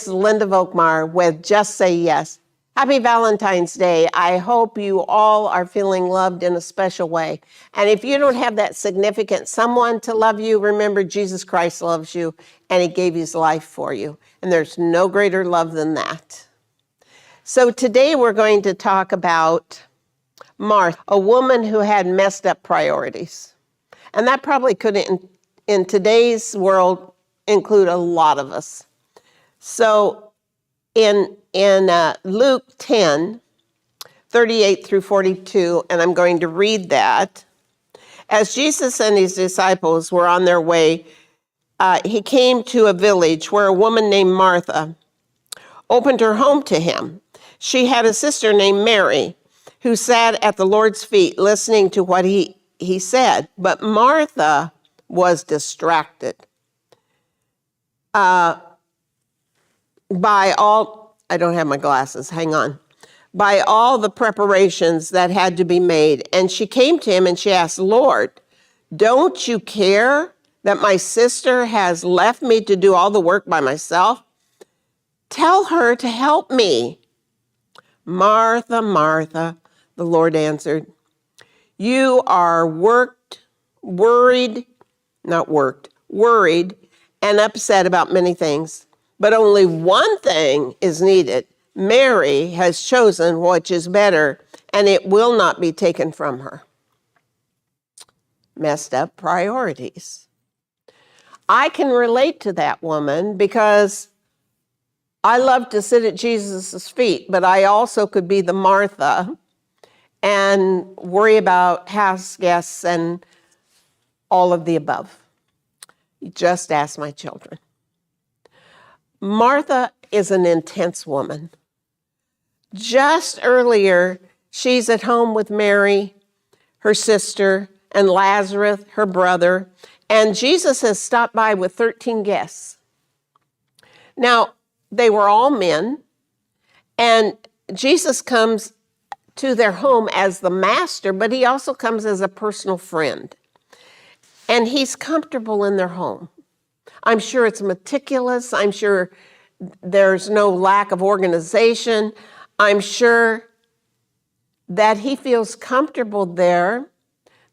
is Linda Volkmar with Just Say Yes. Happy Valentine's Day. I hope you all are feeling loved in a special way. And if you don't have that significant someone to love you, remember Jesus Christ loves you and he gave his life for you. And there's no greater love than that. So today we're going to talk about Martha, a woman who had messed up priorities. And that probably could, in today's world, include a lot of us. So in Luke 10, 38 through 42, and I'm going to read that. As Jesus and his disciples were on their way, he came to a village where a woman named Martha opened her home to him. She had a sister named Mary who sat at the Lord's feet listening to what he said. But Martha was distracted by all, I don't have my glasses, hang on, by all the preparations that had to be made. And she came to him and she asked, Lord, don't you care that my sister has left me to do all the work by myself? Tell her to help me. Martha, Martha, the Lord answered, you are worried and upset about many things. But only one thing is needed. Mary has chosen which is better, and it will not be taken from her. Messed up priorities. I can relate to that woman because I love to sit at Jesus' feet, but I also could be the Martha and worry about house guests and all of the above. Just ask my children. Martha is an intense woman. Just earlier, she's at home with Mary, her sister, and Lazarus, her brother, and Jesus has stopped by with 13 guests. Now, they were all men, and Jesus comes to their home as the master, but he also comes as a personal friend. And he's comfortable in their home. I'm sure it's meticulous. I'm sure there's no lack of organization. I'm sure that he feels comfortable there,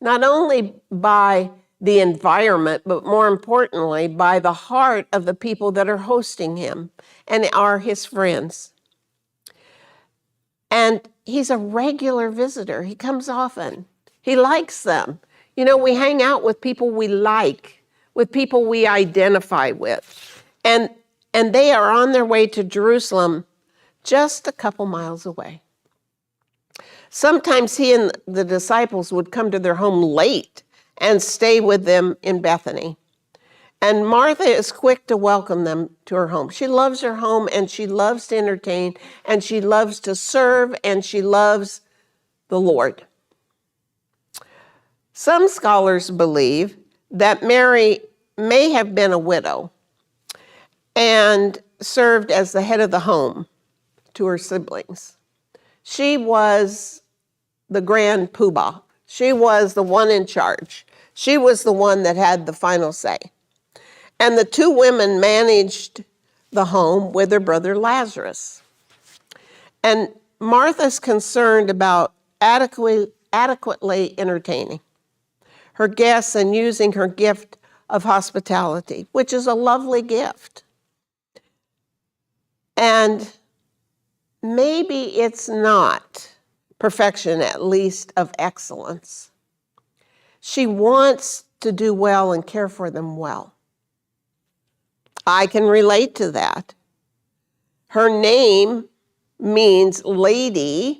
not only by the environment, but more importantly, by the heart of the people that are hosting him and are his friends. And he's a regular visitor. He comes often. He likes them. You know, we hang out with people we like, with people we identify with. And they are on their way to Jerusalem just a couple miles away. Sometimes he and the disciples would come to their home late and stay with them in Bethany. And Martha is quick to welcome them to her home. She loves her home and she loves to entertain and she loves to serve and she loves the Lord. Some scholars believe that Mary may have been a widow and served as the head of the home to her siblings. She was the grand poobah. She was the one in charge. She was the one that had the final say. And the two women managed the home with their brother Lazarus. And Martha's concerned about adequately entertaining her guests and using her gift of hospitality, which is a lovely gift. And maybe it's not perfection, at least of excellence. She wants to do well and care for them well. I can relate to that. Her name means lady.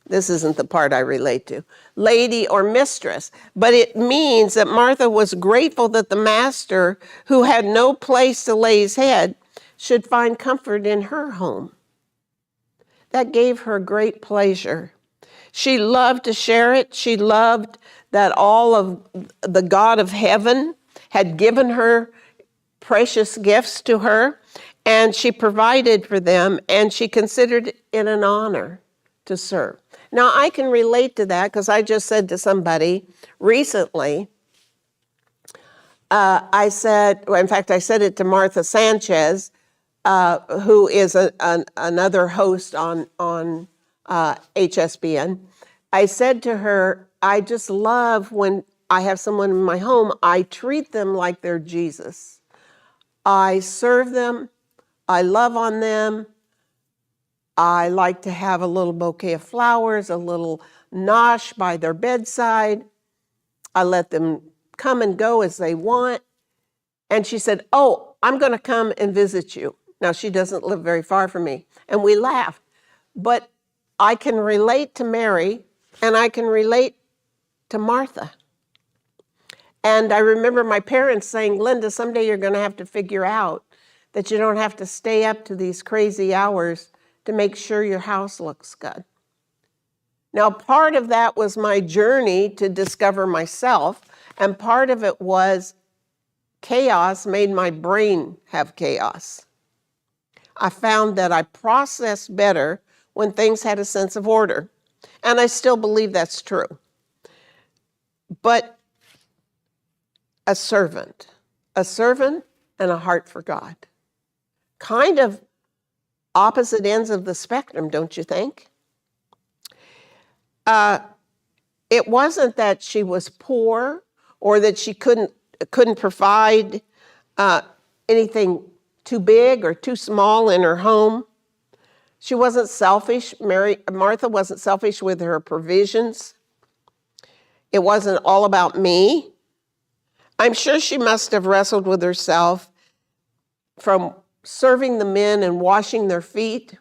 This isn't the part I relate to. Lady or mistress. But it means that Martha was grateful that the master, who had no place to lay his head, should find comfort in her home. That gave her great pleasure. She loved to share it. She loved that all of the God of heaven had given her precious gifts to her, and she provided for them, and she considered it an honor to serve. Now, I can relate to that because I just said to somebody recently, I said it to Martha Sanchez, who is another host on HSBN, I said to her, I just love when I have someone in my home, I treat them like they're Jesus. I serve them, I love on them, I like to have a little bouquet of flowers, a little nosh by their bedside. I let them come and go as they want. And she said, oh, I'm going to come and visit you. Now, she doesn't live very far from me. And we laughed. But I can relate to Mary, and I can relate to Martha. And I remember my parents saying, Linda, someday you're going to have to figure out that you don't have to stay up to these crazy hours to make sure your house looks good. Now, part of that was my journey to discover myself, and part of it was chaos made my brain have chaos. I found that I processed better when things had a sense of order, and I still believe that's true. But a servant and a heart for God. Kind of opposite ends of the spectrum, don't you think? It wasn't that she was poor or that she couldn't provide anything too big or too small in her home. She wasn't selfish. Martha wasn't selfish with her provisions. It wasn't all about me. I'm sure she must have wrestled with herself from serving the men and washing their feet,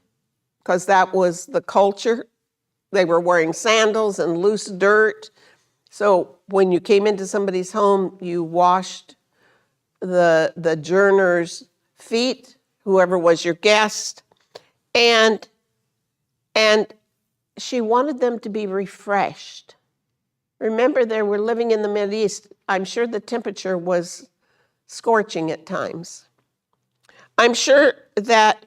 because that was the culture. They were wearing sandals and loose dirt. So when you came into somebody's home, you washed the journer's feet, whoever was your guest, and she wanted them to be refreshed. Remember, they were living in the Middle East. I'm sure the temperature was scorching at times. I'm sure that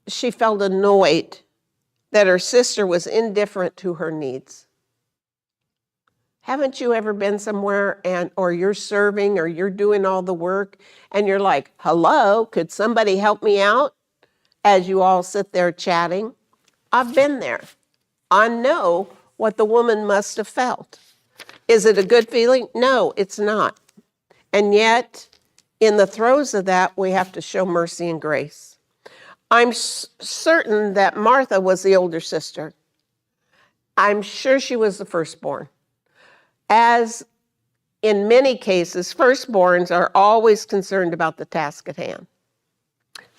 she felt annoyed that her sister was indifferent to her needs. Haven't you ever been somewhere or you're serving or you're doing all the work and you're like, hello, could somebody help me out? As you all sit there chatting. I've been there. I know what the woman must have felt. Is it a good feeling? No, it's not. And yet, in the throes of that, we have to show mercy and grace. I'm certain that Martha was the older sister. I'm sure she was the firstborn. As in many cases, firstborns are always concerned about the task at hand.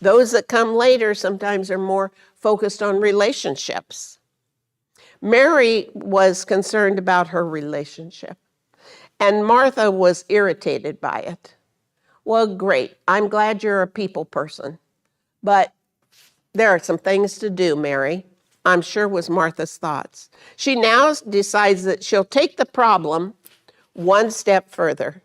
Those that come later sometimes are more focused on relationships. Mary was concerned about her relationship, and Martha was irritated by it. Well, great. I'm glad you're a people person, but there are some things to do, Mary, I'm sure was Martha's thoughts. She now decides that she'll take the problem one step further.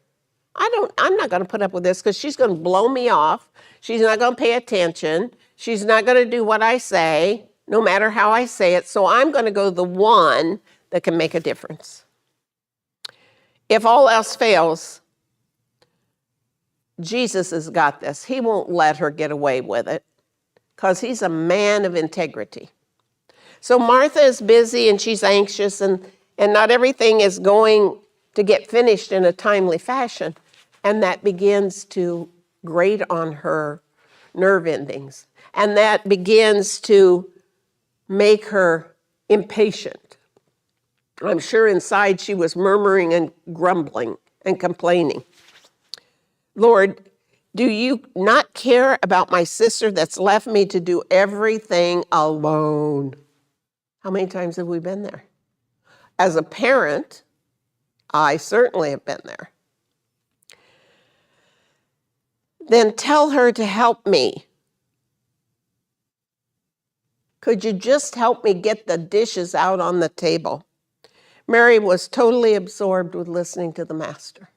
I'm not going to put up with this because she's going to blow me off. She's not going to pay attention. She's not going to do what I say, no matter how I say it. So I'm going to go the one that can make a difference. If all else fails, Jesus has got this. He won't let her get away with it because he's a man of integrity. So Martha is busy and she's anxious and not everything is going to get finished in a timely fashion. And that begins to grate on her nerve endings. And that begins to make her impatient. I'm sure inside she was murmuring and grumbling and complaining. Lord, do you not care about my sister that's left me to do everything alone? How many times have we been there? As a parent, I certainly have been there. Then tell her to help me. Could you just help me get the dishes out on the table? Mary was totally absorbed with listening to the master.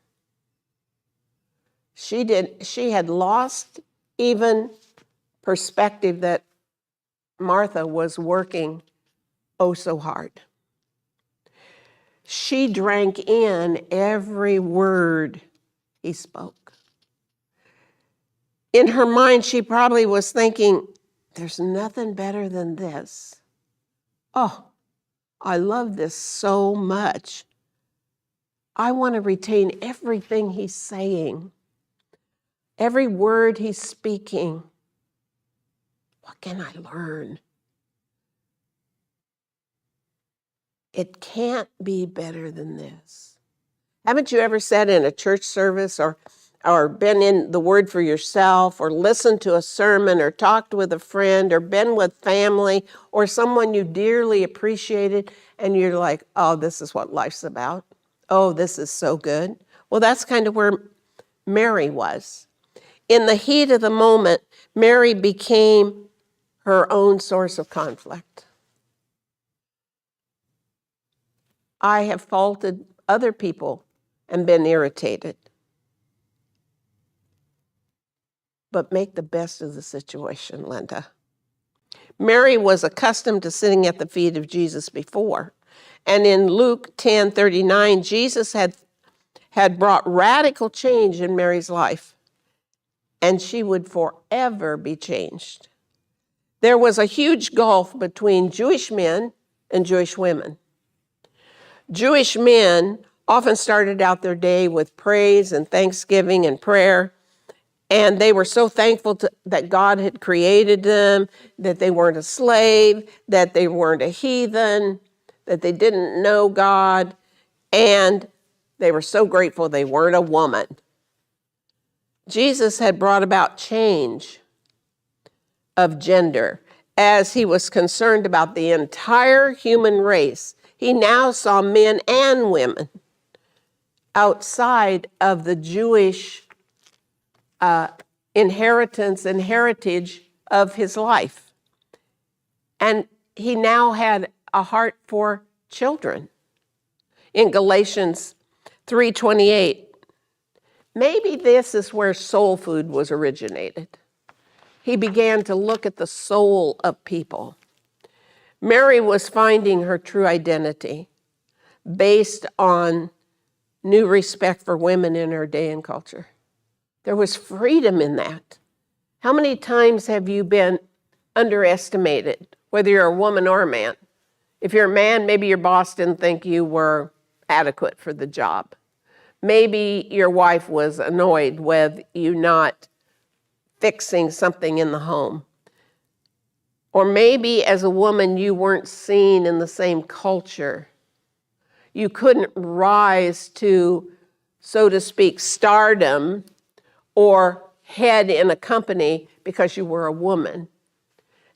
She had lost even perspective that Martha was working oh so hard. She drank in every word he spoke. In her mind, she probably was thinking, there's nothing better than this. Oh, I love this so much. I want to retain everything he's saying, every word he's speaking. What can I learn? It can't be better than this. Haven't you ever sat in a church service or been in the Word for yourself or listened to a sermon or talked with a friend or been with family or someone you dearly appreciated and you're like, oh, this is what life's about. Oh, this is so good. Well, that's kind of where Mary was. In the heat of the moment, Mary became her own source of conflict. I have faulted other people and been irritated. But make the best of the situation, Linda. Mary was accustomed to sitting at the feet of Jesus before. And in Luke 10:39, Jesus had brought radical change in Mary's life. And she would forever be changed. There was a huge gulf between Jewish men and Jewish women. Jewish men often started out their day with praise and thanksgiving and prayer. And they were so thankful that God had created them, that they weren't a slave, that they weren't a heathen, that they didn't know God, and they were so grateful they weren't a woman. Jesus had brought about change of gender as he was concerned about the entire human race. He now saw men and women outside of the Jewish inheritance and heritage of his life. And he now had a heart for children. In Galatians 3:28, maybe this is where soul food was originated. He began to look at the soul of people. Mary was finding her true identity based on new respect for women in her day and culture. There was freedom in that. How many times have you been underestimated, whether you're a woman or a man? If you're a man, maybe your boss didn't think you were adequate for the job. Maybe your wife was annoyed with you not fixing something in the home. Or maybe as a woman, you weren't seen in the same culture. You couldn't rise to, so to speak, stardom or head in a company because you were a woman.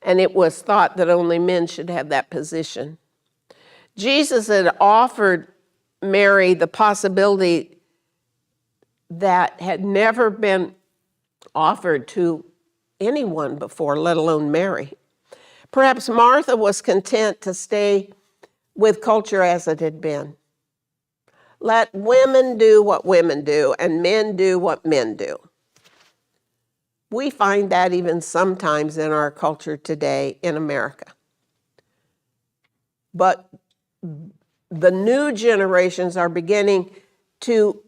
And it was thought that only men should have that position. Jesus had offered Mary the possibility that had never been offered to anyone before, let alone Mary. Perhaps Martha was content to stay with culture as it had been. Let women do what women do and men do what men do. We find that even sometimes in our culture today in America. But the new generations are beginning to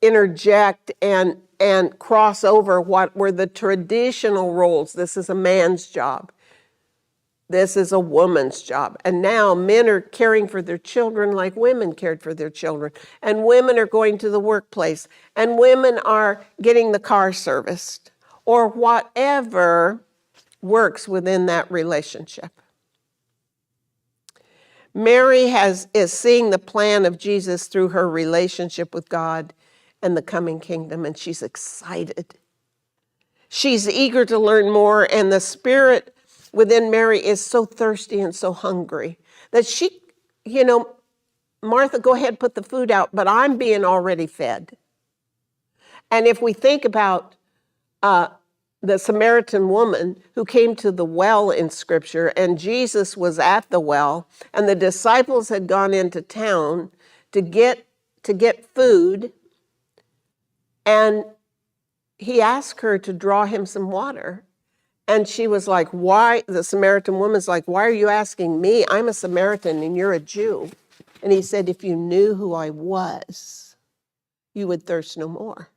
interject and cross over what were the traditional roles. This is a man's job. This is a woman's job. And now men are caring for their children like women cared for their children. And women are going to the workplace. And women are getting the car serviced. Or whatever works within that relationship. Mary is seeing the plan of Jesus through her relationship with God and the coming kingdom, and she's excited. She's eager to learn more, and the Spirit within Mary is so thirsty and so hungry that she, Martha, go ahead, put the food out, but I'm being already fed. And if we think about the Samaritan woman who came to the well in Scripture, and Jesus was at the well, and the disciples had gone into town to get food, and he asked her to draw him some water. And she was like, why? The Samaritan woman's like, why are you asking me? I'm a Samaritan and you're a Jew. And he said, if you knew who I was, you would thirst no more.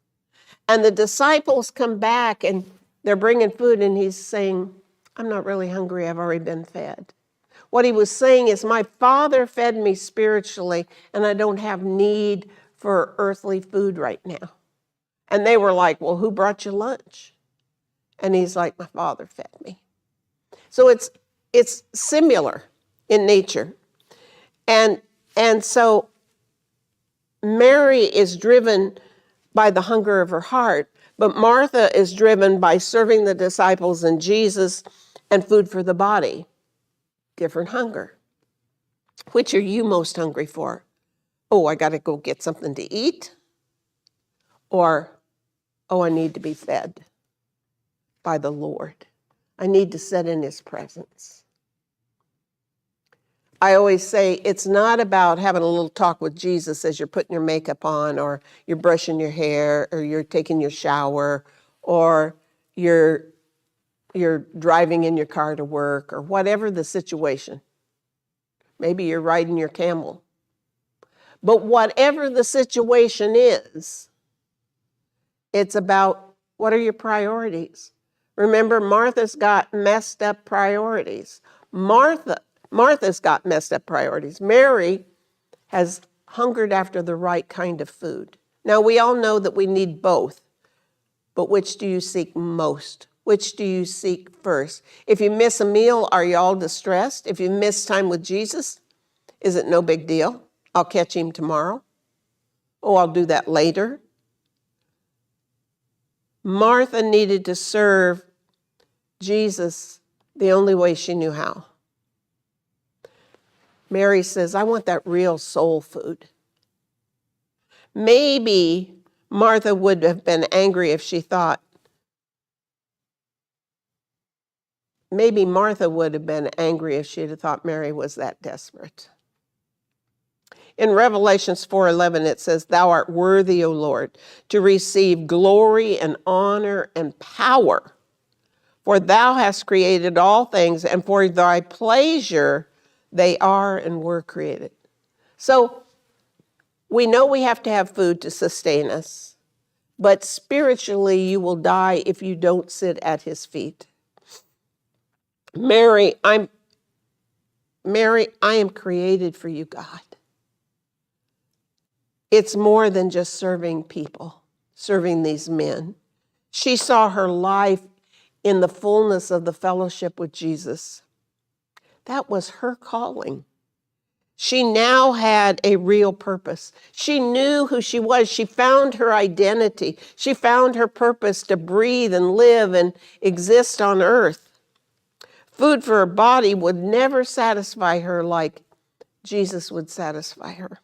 And the disciples come back and they're bringing food, and he's saying, I'm not really hungry, I've already been fed. What he was saying is, my Father fed me spiritually, and I don't have need for earthly food right now. And they were like, well, who brought you lunch? And he's like, my Father fed me. So it's similar in nature. And so Mary is driven by the hunger of her heart, but Martha is driven by serving the disciples and Jesus and food for the body. Different hunger. Which are you most hungry for? Oh, I got to go get something to eat? Or, oh, I need to be fed by the Lord. I need to sit in his presence. I always say it's not about having a little talk with Jesus as you're putting your makeup on, or you're brushing your hair, or you're taking your shower, or you're driving in your car to work, or whatever the situation. Maybe you're riding your camel. But whatever the situation is, it's about what are your priorities. Remember, Martha's got messed up priorities. Martha's got messed up priorities. Mary has hungered after the right kind of food. Now, we all know that we need both, but which do you seek most? Which do you seek first? If you miss a meal, are you all distressed? If you miss time with Jesus, is it no big deal? I'll catch him tomorrow. Oh, I'll do that later. Martha needed to serve Jesus the only way she knew how. Mary says, I want that real soul food. Maybe Martha would have been angry if she thought, maybe Martha would have been angry if she had thought Mary was that desperate. In Revelations 4:11, it says, Thou art worthy, O Lord, to receive glory and honor and power. For thou hast created all things, and for thy pleasure they are and were created. So we know we have to have food to sustain us, but spiritually you will die if you don't sit at his feet. Mary, I am created for you, God. It's more than just serving people, serving these men. She saw her life in the fullness of the fellowship with Jesus. That was her calling. She now had a real purpose. She knew who she was. She found her identity. She found her purpose to breathe and live and exist on earth. Food for her body would never satisfy her like Jesus would satisfy her.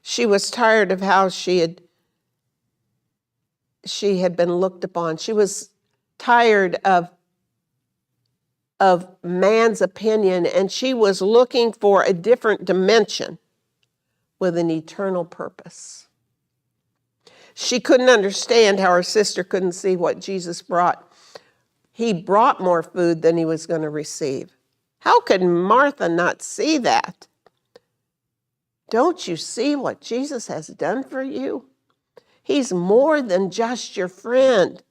She was tired of how she had been looked upon. She was tired of man's opinion, and she was looking for a different dimension with an eternal purpose. She couldn't understand how her sister couldn't see what Jesus brought. He brought more food than he was going to receive. How could Martha not see that? Don't you see what Jesus has done for you? He's more than just your friend,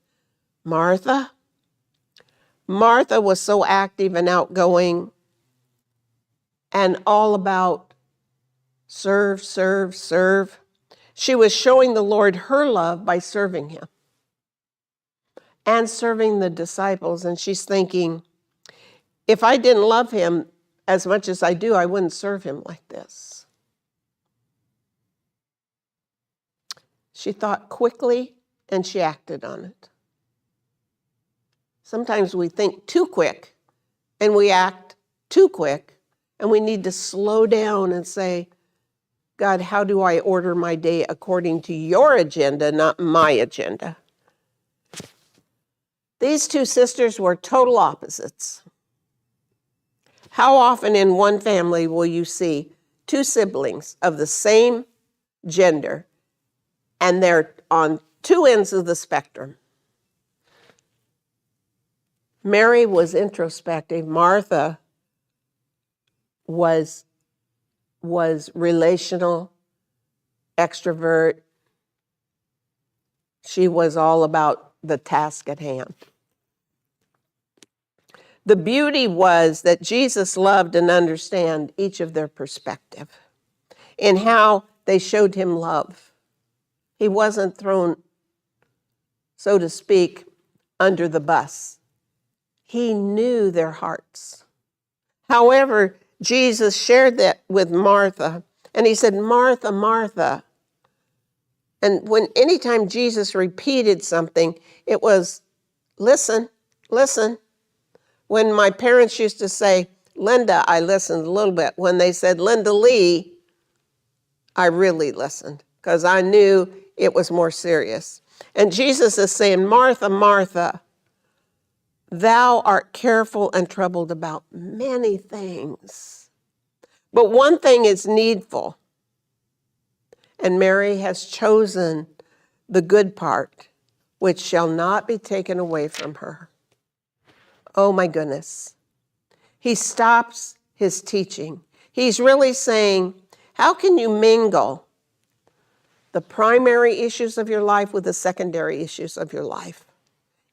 Martha. Martha was so active and outgoing and all about serve, serve, serve. She was showing the Lord her love by serving him and serving the disciples. And she's thinking, if I didn't love him as much as I do, I wouldn't serve him like this. She thought quickly and she acted on it. Sometimes we think too quick and we act too quick, and we need to slow down and say, God, how do I order my day according to your agenda, not my agenda? These two sisters were total opposites. How often in one family will you see two siblings of the same gender and they're on two ends of the spectrum? Mary was introspective. Martha was relational, extrovert, She was all about the task at hand. The beauty was that Jesus loved and understood each of their perspective in how they showed him love. He wasn't thrown, so to speak, under the bus. He knew their hearts. However, Jesus shared that with Martha, and he said, Martha, Martha. And anytime Jesus repeated something, it was, listen, listen. When my parents used to say, Linda, I listened a little bit. When they said, Linda Lee, I really listened because I knew it was more serious. And Jesus is saying, Martha, Martha, thou art careful and troubled about many things. But one thing is needful, and Mary has chosen the good part, which shall not be taken away from her. Oh my goodness. He stops his teaching. He's really saying, how can you mingle the primary issues of your life with the secondary issues of your life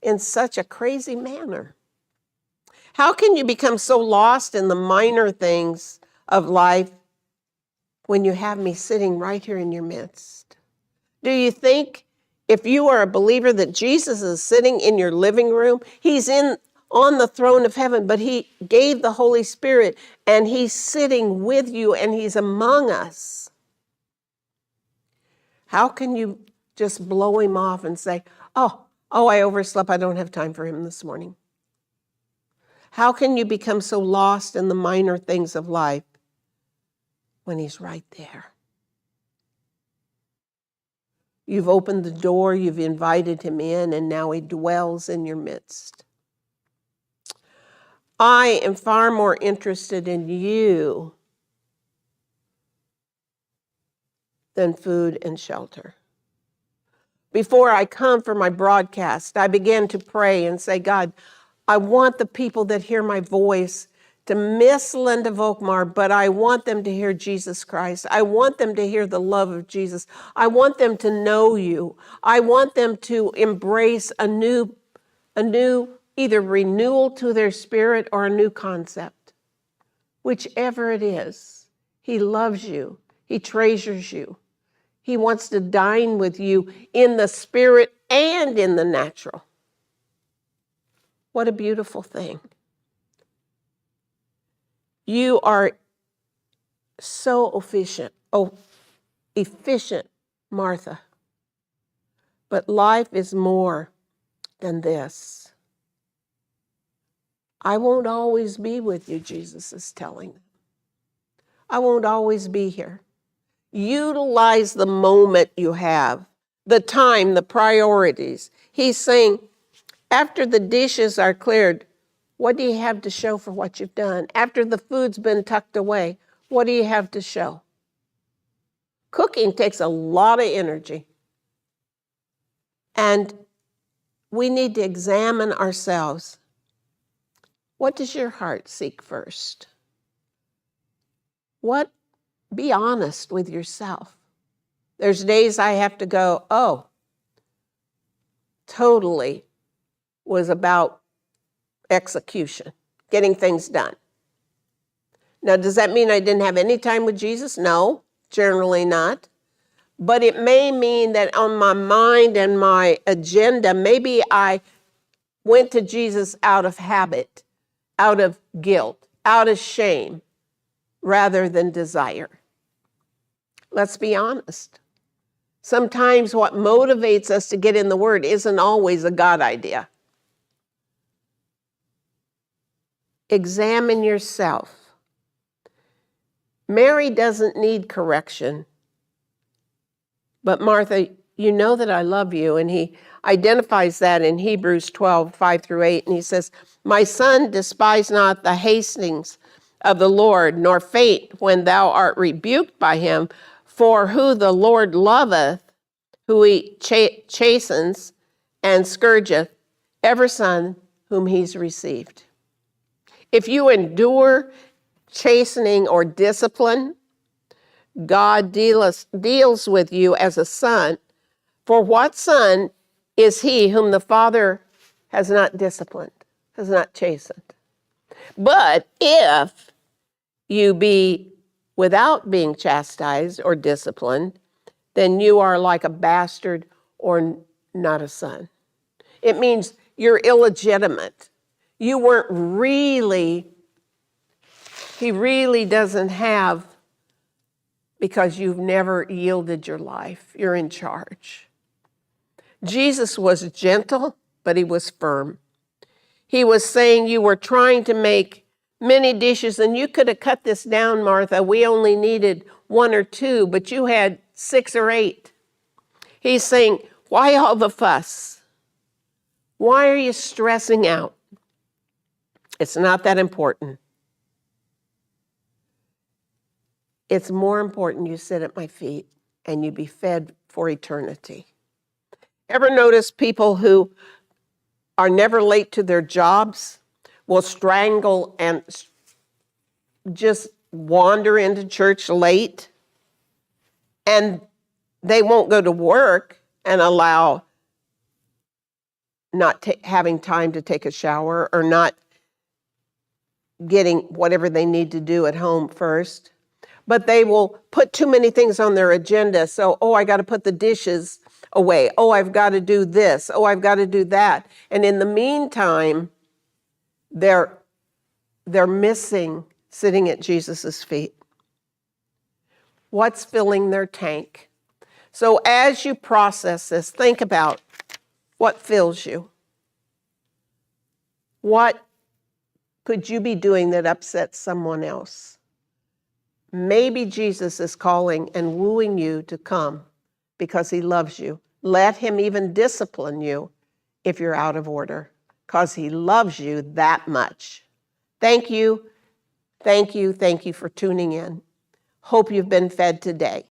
in such a crazy manner? How can you become so lost in the minor things of life when you have me sitting right here in your midst? Do you think if you are a believer that Jesus is sitting in your living room? He's on the throne of heaven, but he gave the Holy Spirit and he's sitting with you and he's among us. How can you just blow him off and say, oh, I overslept. I don't have time for him this morning. How can you become so lost in the minor things of life when he's right there? You've opened the door, you've invited him in, and now he dwells in your midst. I am far more interested in you than food and shelter. Before I come for my broadcast, I began to pray and say, God, I want the people that hear my voice to miss Linda Volkmar, but I want them to hear Jesus Christ. I want them to hear the love of Jesus. I want them to know you. I want them to embrace a new either renewal to their spirit or a new concept. Whichever it is, he loves you. He treasures you. He wants to dine with you in the spirit and in the natural. What a beautiful thing. You are so efficient, Martha. But life is more than this. I won't always be with you, Jesus is telling them. I won't always be here. Utilize the moment you have, the time, the priorities. He's saying, after the dishes are cleared, what do you have to show for what you've done? After the food's been tucked away, what do you have to show? Cooking takes a lot of energy. And we need to examine ourselves. What does your heart seek first? Be honest with yourself. There's days I have to go, totally was about execution, getting things done. Now, does that mean I didn't have any time with Jesus? No, generally not. But it may mean that on my mind and my agenda, maybe I went to Jesus out of habit, out of guilt, out of shame, rather than desire. Let's be honest. Sometimes what motivates us to get in the Word isn't always a God idea. Examine yourself. Mary doesn't need correction. But Martha, you know that I love you. And he identifies that in Hebrews 12, 5-8. And he says, my son, despise not the hastings of the Lord, nor faint when thou art rebuked by him. For who the Lord loveth, who he chastens and scourgeth, every son whom he's received. If you endure chastening or discipline, God deals with you as a son. For what son is he whom the Father has not disciplined, has not chastened. But if you be without being chastised or disciplined, then you are like a bastard or not a son. It means you're illegitimate. You weren't really, he really doesn't have, because you've never yielded your life. You're in charge. Jesus was gentle, but he was firm. He was saying, you were trying to make many dishes, and you could have cut this down, Martha. We only needed 1 or 2, but you had 6 or 8. He's saying, why all the fuss? Why are you stressing out? It's not that important. It's more important you sit at my feet and you be fed for eternity. Ever notice people who are never late to their jobs will strangle and just wander into church late, and they won't go to work and allow not having time to take a shower or not getting whatever they need to do at home first. But they will put too many things on their agenda. So, I got to put the dishes away. I've got to do this. I've got to do that. And in the meantime, they're missing sitting at Jesus' feet. What's filling their tank? So as you process this, think about what fills you. What could you be doing that upsets someone else? Maybe Jesus is calling and wooing you to come because he loves you. Let him even discipline you if you're out of order, because he loves you that much. Thank you for tuning in. Hope you've been fed today.